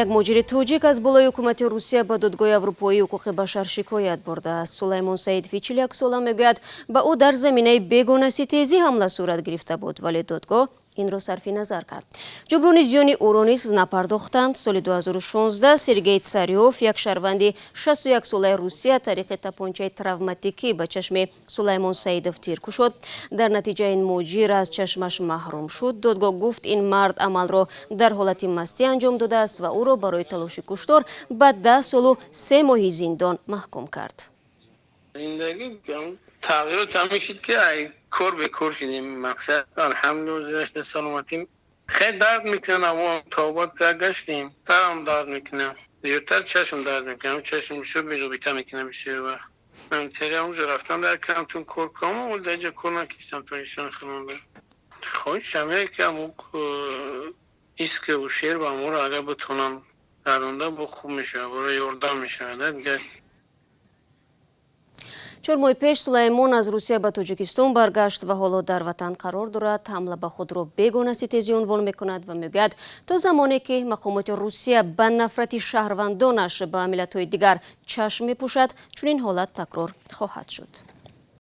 Як муҳоҷири тоҷик аз болои ҳукумати Русия ба Додгоҳи аврупоӣ ҳуқуқи башар шикоят бурдааст. Сулаймон Саидовӣ 41 сола мегӯяд, ба ӯ дар заминаи бегонаситезӣ ҳамла сурат гирифта буд, вале додгоҳ инро сарфи назар кард. ҷуброни зиёни ӯро низ напардохтанд. Соли 2016 Сергей Царёв, як шаҳрванди 61 солаи Русия, тариқи тапончаи травматикӣ ба чашми Сулаймон Саидов тир кушод. Дар натиҷа ин муҳоҷир аз чашмаш маҳрум шуд. Додгоҳ гуфт, ин мард амалро дар ҳолати мастӣ анҷом додааст ва ӯро барои талоши куштор ба 10 солу 3 моҳи зиндон маҳкум кард. تغییرات همین شد که کار به کار شدیم. مقصد الحمدلله سلامتیم خیلی درد میکنه و توبات گشتیم سرم درد میکنه زیادتر چشم درد میکنه چشم شو بیرو بیتا میکنه بشه و من تری اونجا رفتم در کمتون کار کنم و دیگه کار نکشتم تو ایشان خونده خواهی شمیه که همون ایسک و شیر با امور اگر بتونم درونده با خوب میشه برای یاردم میشه دیگه 4 моҳи пеш Сулаймон аз Русия ба Тоҷикистон баргашт ва ҳоло дар ватан қарор дорад. Ҳамла ба худро бегонаситезӣ унвон мекунад ва мегӯяд, то замоне ки мақомоти Русия ба нафрати шаҳрвандонаш ба миллатҳои дигар чашм мепӯшад, чунин ҳолат такрор хоҳад шуд.